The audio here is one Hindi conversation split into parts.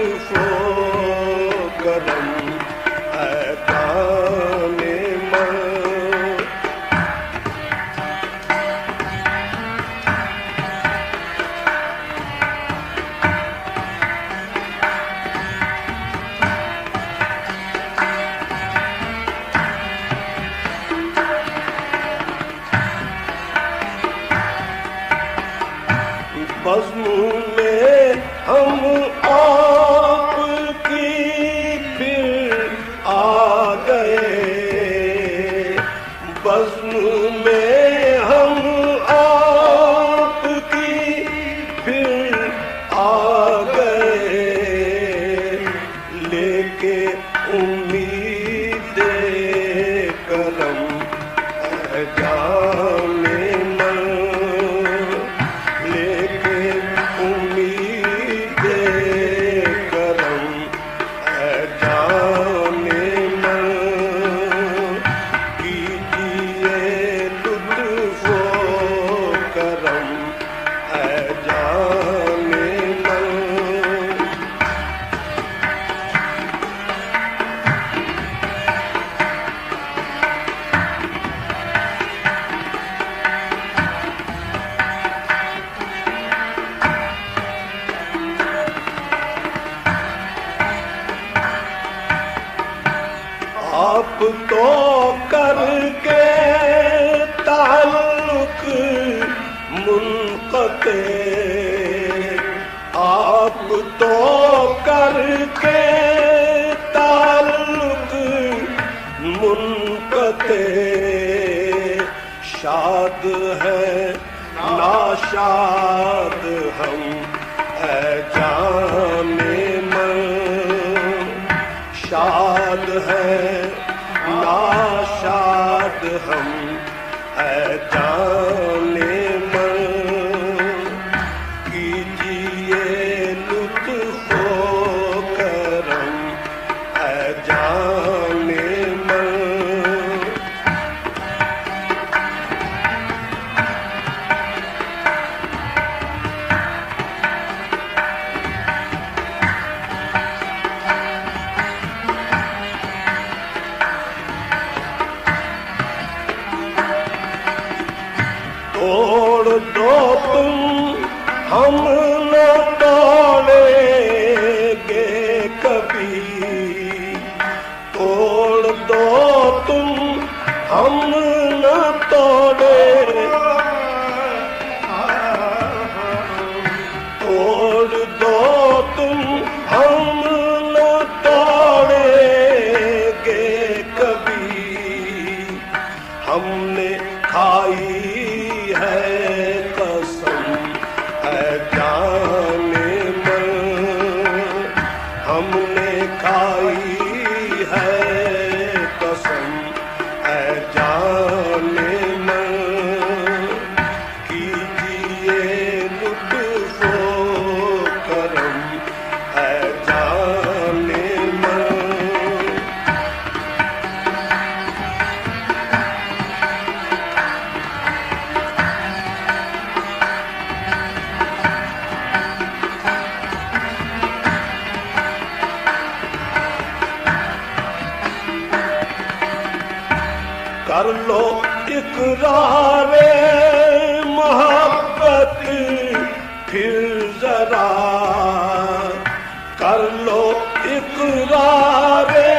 लुत्फो करम है जाने मन। बज़्म में हम आपकी फिर आ गए, बज़्म में हम आपकी फिर आ गए, लेके उम्मीद करम है जाने मन। आप तो करके ताल्लुक मुनक़ते, आप तो करके ताल्लुक मुनक़ते, शाद है नाशाद हम है जाने मन। शाद है नाशाद हम है जाने मन। कीजिए लुत्फो करम है जाने मन। तोड़ दो तुम हम न तोड़ेंगे कभी, तोड़ दो तुम हम न तोड़े, तोड़ दो तुम हम न तोड़ेंगे कभी। हमने खाई है कसम है जाने मन। हमने खाई है कसम है जाने मन। कीजिए लुत्फो करम है जाने मन। कर लो इकरारे मोहब्बत फिर जरा, कर लो इकरारे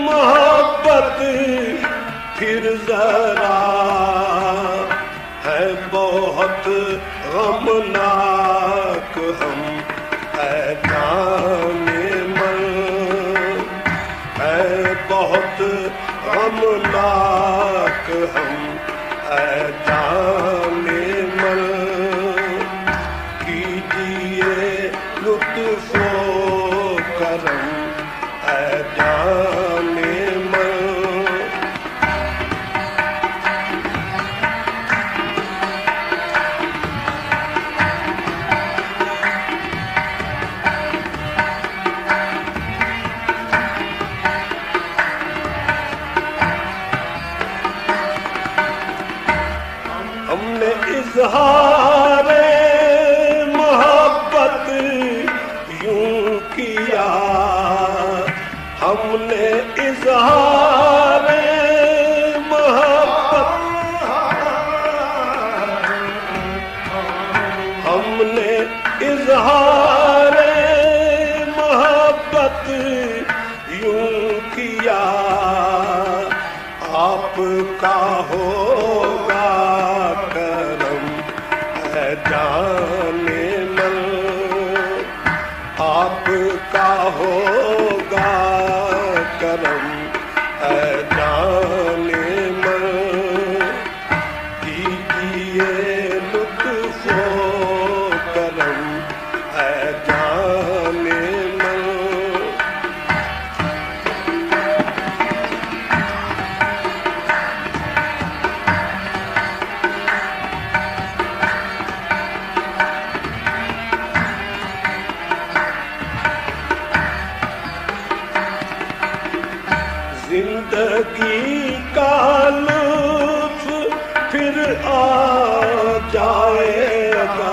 मोहब्बत फिर जरा। है बहुत गमनाक हम है जाने मन। है बहुत गमनाक हम है जाने मन। कीजिए लुत्फो करम है जाने मन। हमने इज़हारे मोहब्बत यूं किया हमने इज़हार मोहब्बत, हमने इज़हार मोहब्बत यूं किया। आपका होगा करम है जाने मन, आपका होगा करम है जाने मन। कीजिए लुत्फ़ो करम है जाने मन। जिंदगी का लुत्फ़ फिर आ जाएगा,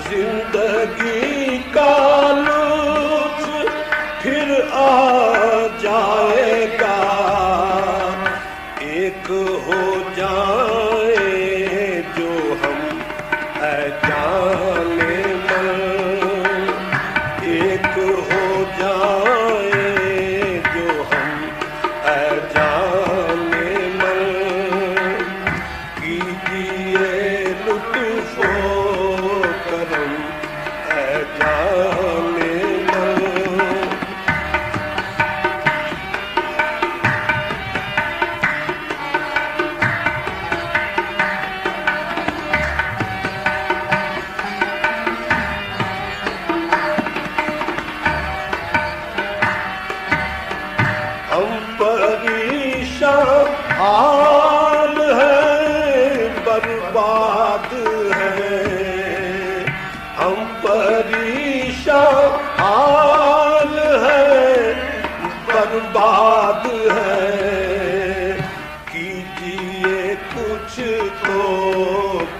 जिंदगी का लुत्फ़ फिर आ जाएगा। एक हो जाए जो हम है जाने मन, एक हो जाए जाने मन। कीजिए लुत्फ़ो करम है जाने मन। हम परेशान हाल है बर्बाद है, हम परेशान हाल है बर्बाद है। कीजिए कुछ तो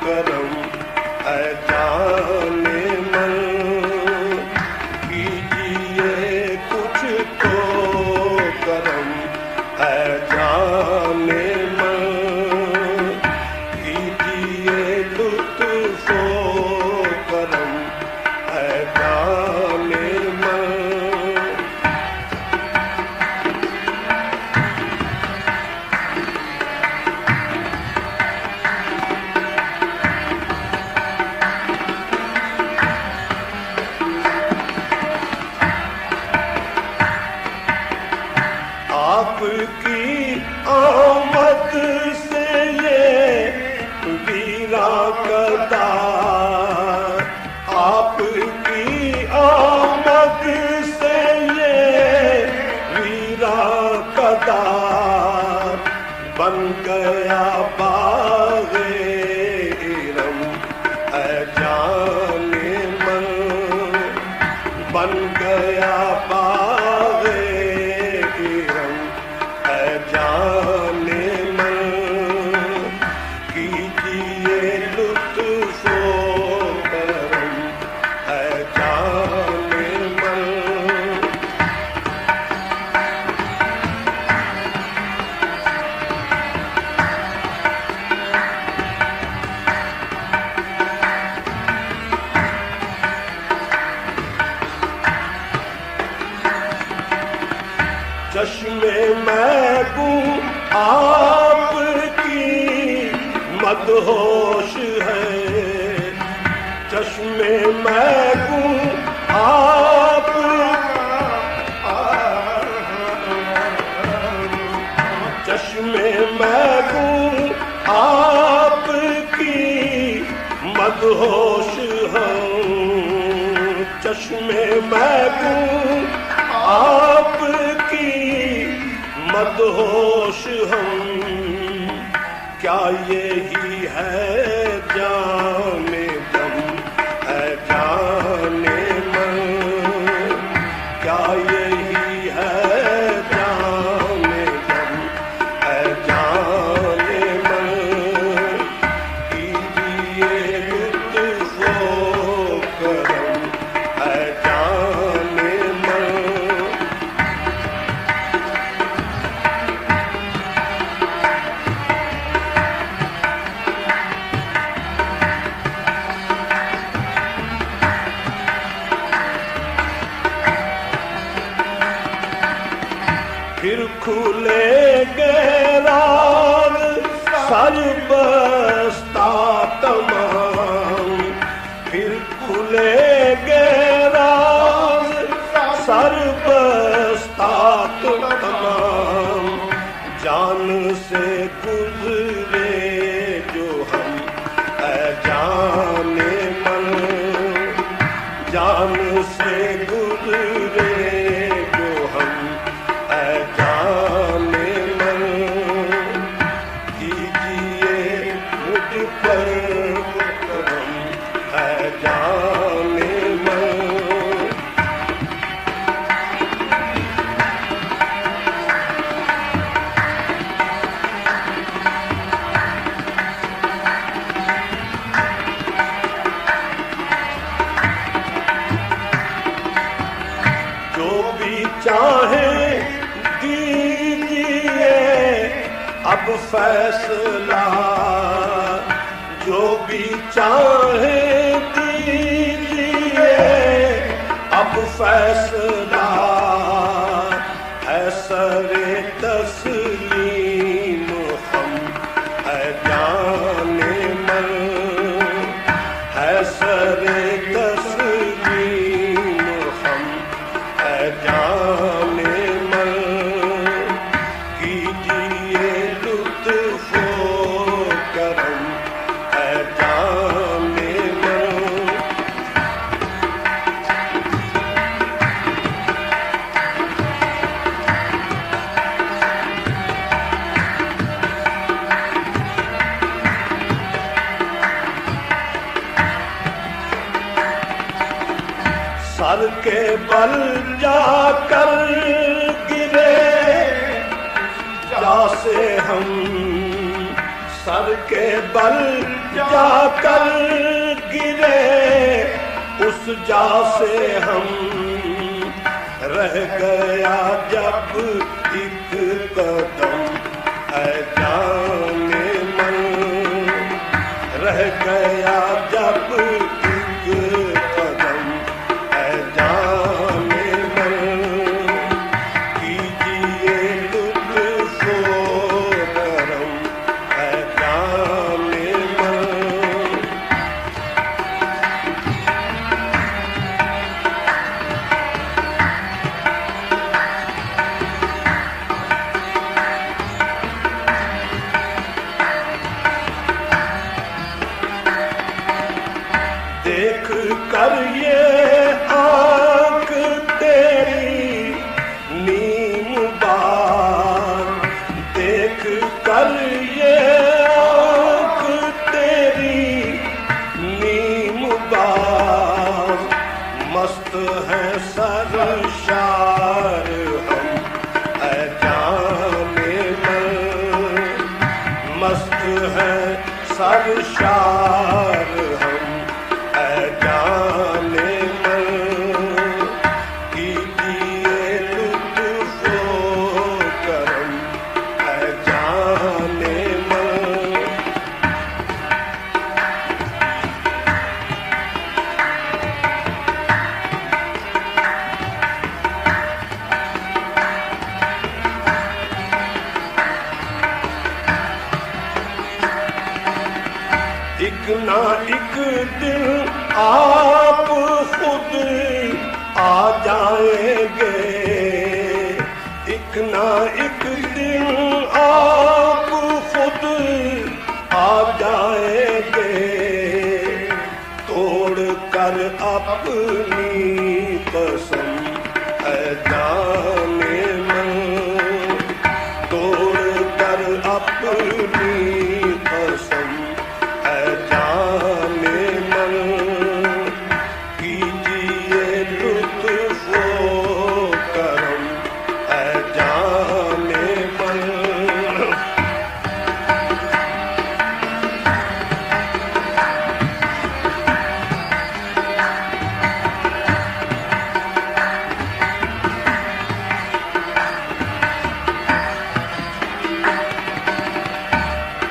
करम है जाने मन, कीजिए कुछ तो करम है जाने मन। कीजिए लुत्फ़ो करम है जाने मन। आपकी आमद से ये वीरा कदा, आपकी आमद से ये वीरा कदा बन गया बाग़े इरम है जाने मन, बन गया बाग़े इरम है जाने मन। कीजिए लुत्फ़ो करम है जाने मन। चश्मे महबूब आपकी मदहोश है, चश्मे महबूब आप चश्मे महबूब आपकी मदहोश हूँ, चश्मे महबूब आपकी मदहोश हम। क्या यही है जाने दम है जाने मन, क्या यही है जाने दम है जाने मन। कीजिए लुत्फ़ो करम है जाने फिर खुलेंगे राज सर्वस्ता तमाम, फिर खुलेंगे राज सर्वस्ता तमाम। जान से गुजरे जो हम अजाने मन, जान से गुजरे जो हम अजाने मन। कीजिए मुझ पर करम अजाने मन। चाहे दीजिए अब फैसला, जो भी चाहे दीजिए अब फैसला। है सरे तस्लीम हम है जाने मन, है सरे तस्लीम हम जाने मन। कीजिए लुत्फ़ो करम जाने मन। सर के बल जाकर गिरे जासे हम, सर के बल जाकर गिरे उस जा से हम। रह गया जब एक कदम अजाने मन, रह गया जब एक कदम जाने मन। कीजिए लुत्फ़ो करम जाने मन। देख कर ये आँख तेरी नीम बार, देख कर ये आँख तेरी नीम बार। मस्त है सरशार हम अजाने मन, मस्त है सरशार हम जाने मन। कीजिए लुत्फ़ो करम जाने मन। एक ना एक दिन आप खुद आ जाएंगे, एक ना एक दिन आप खुद आ जाएंगे। तोड़ कर अपनी कसम जाने मन, तोड़ कर अपनी कसम जाने मन। कीजिए लुत्फ़ो करम जाने मन।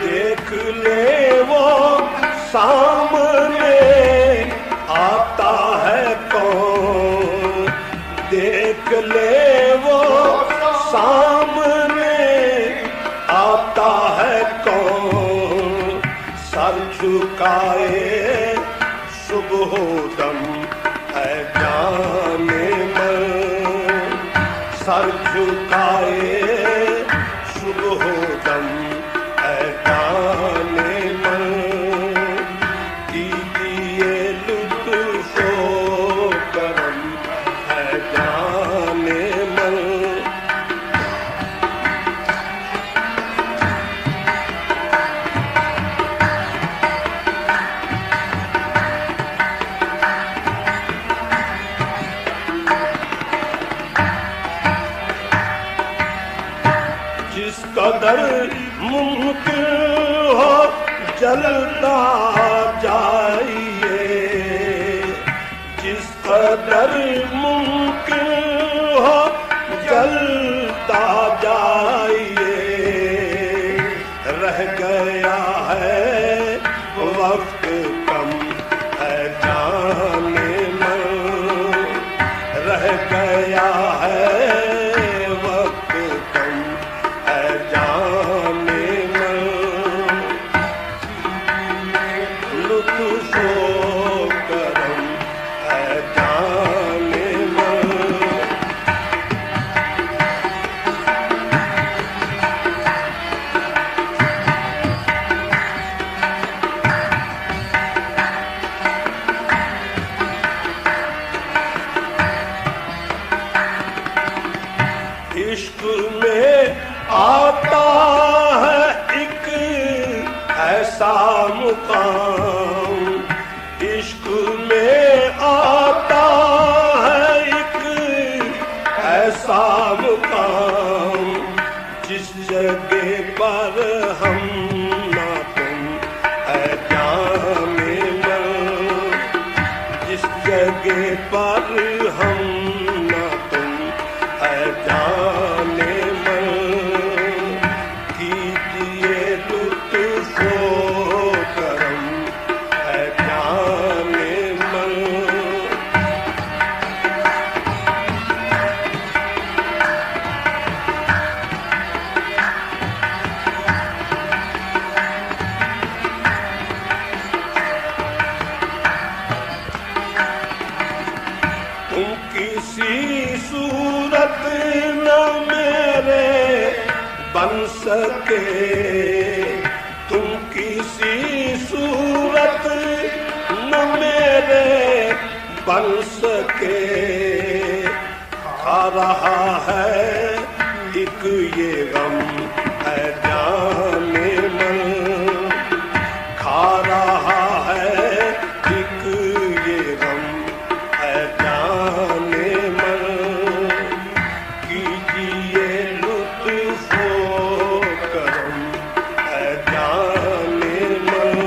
देख ले वो सामने आता है कौन, देख ले वो सामने झुकाए सुबह दम है जाने मन, सर झुकाए सुबह दम है जाने मन, कीजिए लुत्फ़ो करम है जाने मन। जिस कदर मुमकिन हो जलता जाइए, जिस कदर मुमकिन हो जलता जाइए, रह गया है वक्त कम है जाने मन, रह गया है वक्त कम है जाने मन, लुत्फ़ो करम है जाने मन। इश्क में आता है एक ऐसा मुकाम, इश्क में आता है एक ऐसा मुकाम, जिस जगह पर हम ना तुम है जाने मन, जिस जगह पर हम ना तुम है जाने मन, कीजिए लुत्फ़ो करम है जाने मन। तुम किसी सूरत न मेरे बन सके, तुम किसी सूरत न मेरे बन सके, खा रहा है एक ये गम है जाने मन, खा रहा है एक ये गम है जाने मन, कीजिए लुत्फ़ो करम है जाने मन।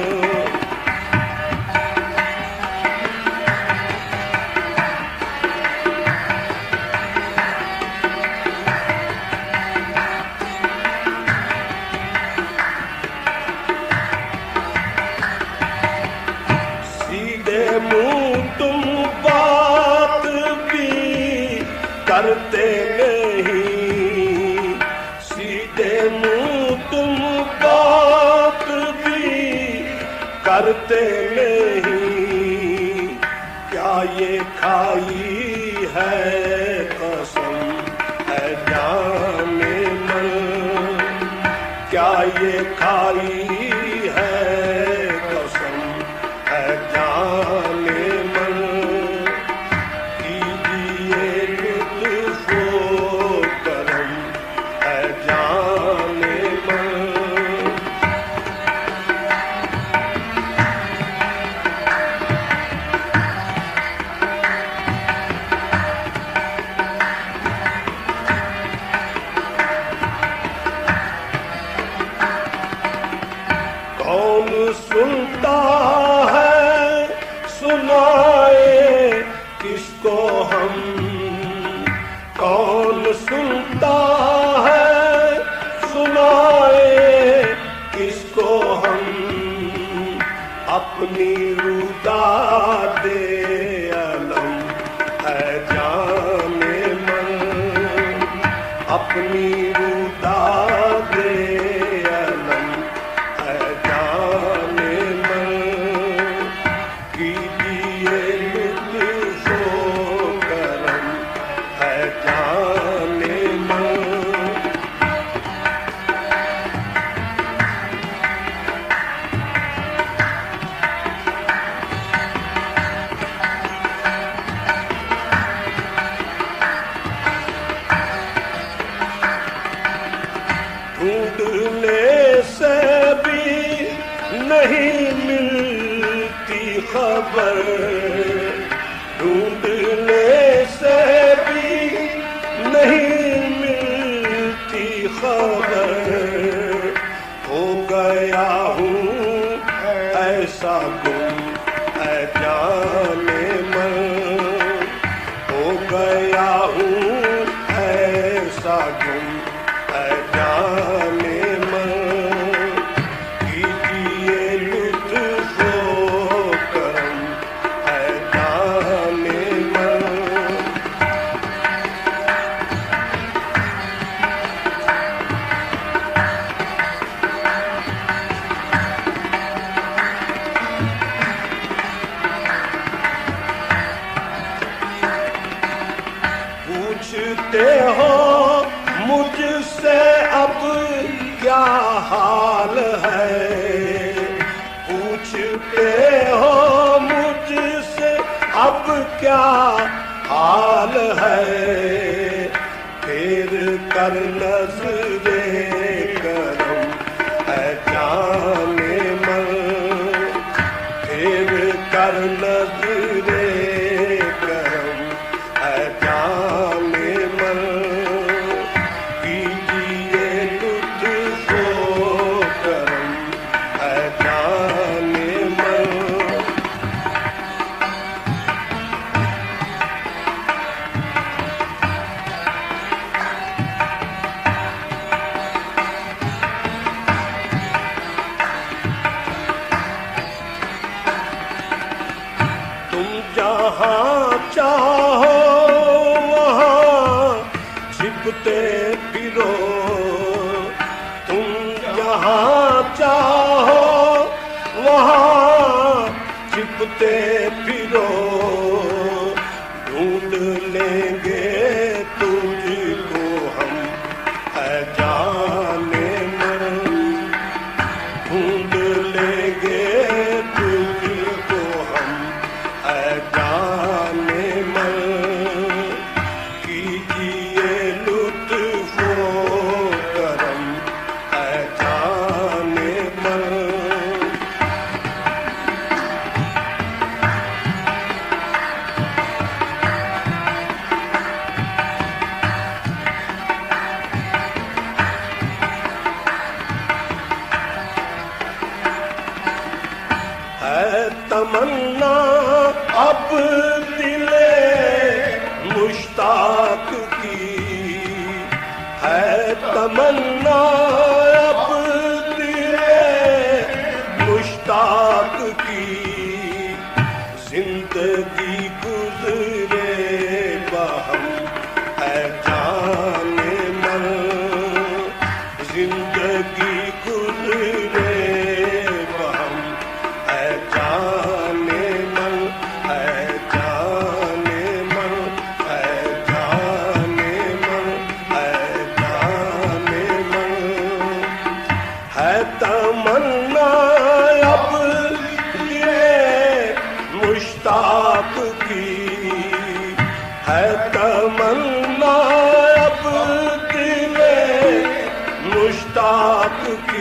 सीधे मुंह तुम बात भी करते नहीं, सीधे मुंह तुम बात भी करते नहीं, क्या ये खाई है कसम है जाने मन, क्या ये खाई है कसम है जाने मन, कीजिए लुत्फ़ो करम है जाने मन। कौन सुनता है सुनाए किसको हम, कौन सुनता है सुनाए किसको हम, अपनी रुदा दे अलम है जाने मन, अपनी रुदा दे अलम है जाने मन, नहीं मिलती खबर, ढूंढने से भी नहीं मिलती खबर। हो गया हूँ ऐसा गुम है जाने मन, हो गया हूँ ऐसा गुम है जाने मन। कीजिए लुत्फ़ो करम है जाने मन। पूछते हो मुझसे अब क्या हाल है, पूछते हो मुझसे अब क्या हाल है। फिर कर नज़रे करम है जाने मन, फिर कर नज़रे करम है जाने मन। कीजिए लुत्फ़ो करम है जाने मन। तुम जहाँ चाहो वहाँ छिपते फिरो, तुम जहाँ चाहो वहाँ छिपते फिरो। ढूंढ लेंगे तुझको हम है जाने मन, ढूंढ लेंगे तुझको हम है जाने मन। कीजिए लुत्फ़ो करम है जाने मन। है तमन्ना अब दिले मुश्ताक की, है तमन्ना अब दिले मुश्ताक की। जिंदगी गुजरे बहम है जाने मन, जिंदगी गुजरे बहम है जाने मन, है जाने मन, है जाने मन, है जाने मन। है तमन्ना अब दिले मुश्ताक की, है तमन्ना अब दिले मुश्ताक की।